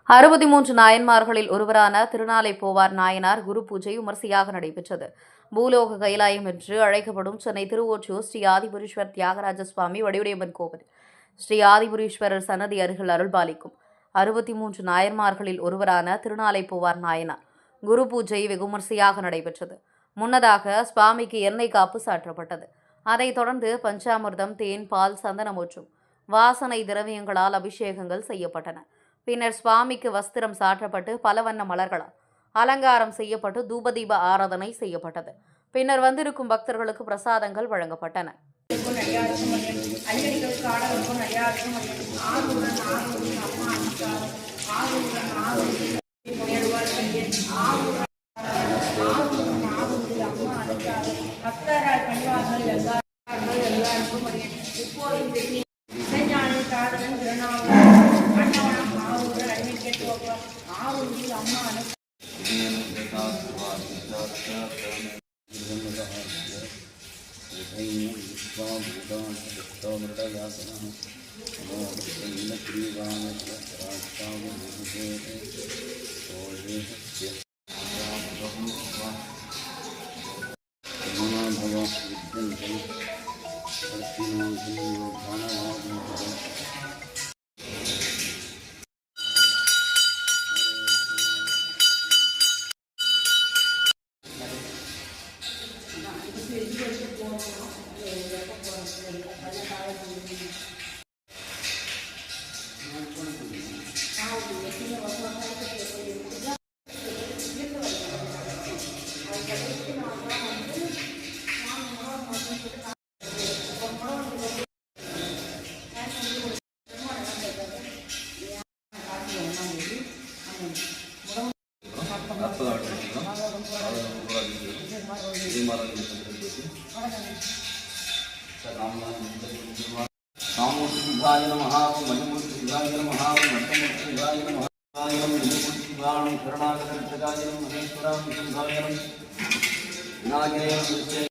63 நாயன்மார்களில் ஒருவரான திருநாளை போவார் நாயனார் குரு பூஜை விமர்சையாக நடைபெற்றது. பூலோக கைலாயம் என்று அழைக்கப்படும் சென்னை திருவொற்றூர் ஸ்ரீ ஆதிபுரீஸ்வர் தியாகராஜ சுவாமி வடிவுடையம்மன் கோவில் ஸ்ரீ ஆதிபுரீஸ்வரர் சன்னதி அருகில் அருள்பாலிக்கும் 63 நாயன்மார்களில் ஒருவரான திருநாளை போவார் நாயனார் குரு பூஜை வெகுமரிசையாக நடைபெற்றது. முன்னதாக சுவாமிக்கு எண்ணெய் காப்பு சாற்றப்பட்டது. அதைத் தொடர்ந்து பஞ்சாமிர்தம், தேன், பால், சந்தனம் மற்றும் வாசனை திரவியங்களால் அபிஷேகங்கள் செய்யப்பட்டன. பின்னர் சுவாமிக்கு வஸ்திரம் சாற்றப்பட்டு பல வண்ண மலர்களால் அலங்காரம் செய்யப்பட்டு தூபதீப ஆராதனை செய்யப்பட்டது. பின்னர் வந்திருக்கும் பக்தர்களுக்கு பிரசாதங்கள் வழங்கப்பட்டன. सामूर्तिभाय नमः मणिमूर्तिभाय नमः मठमूर्तिभाय नमः निमूर्तिभाय शरणागतरक्षकाय नमः महेश्वराय नमः विनायकाय नमः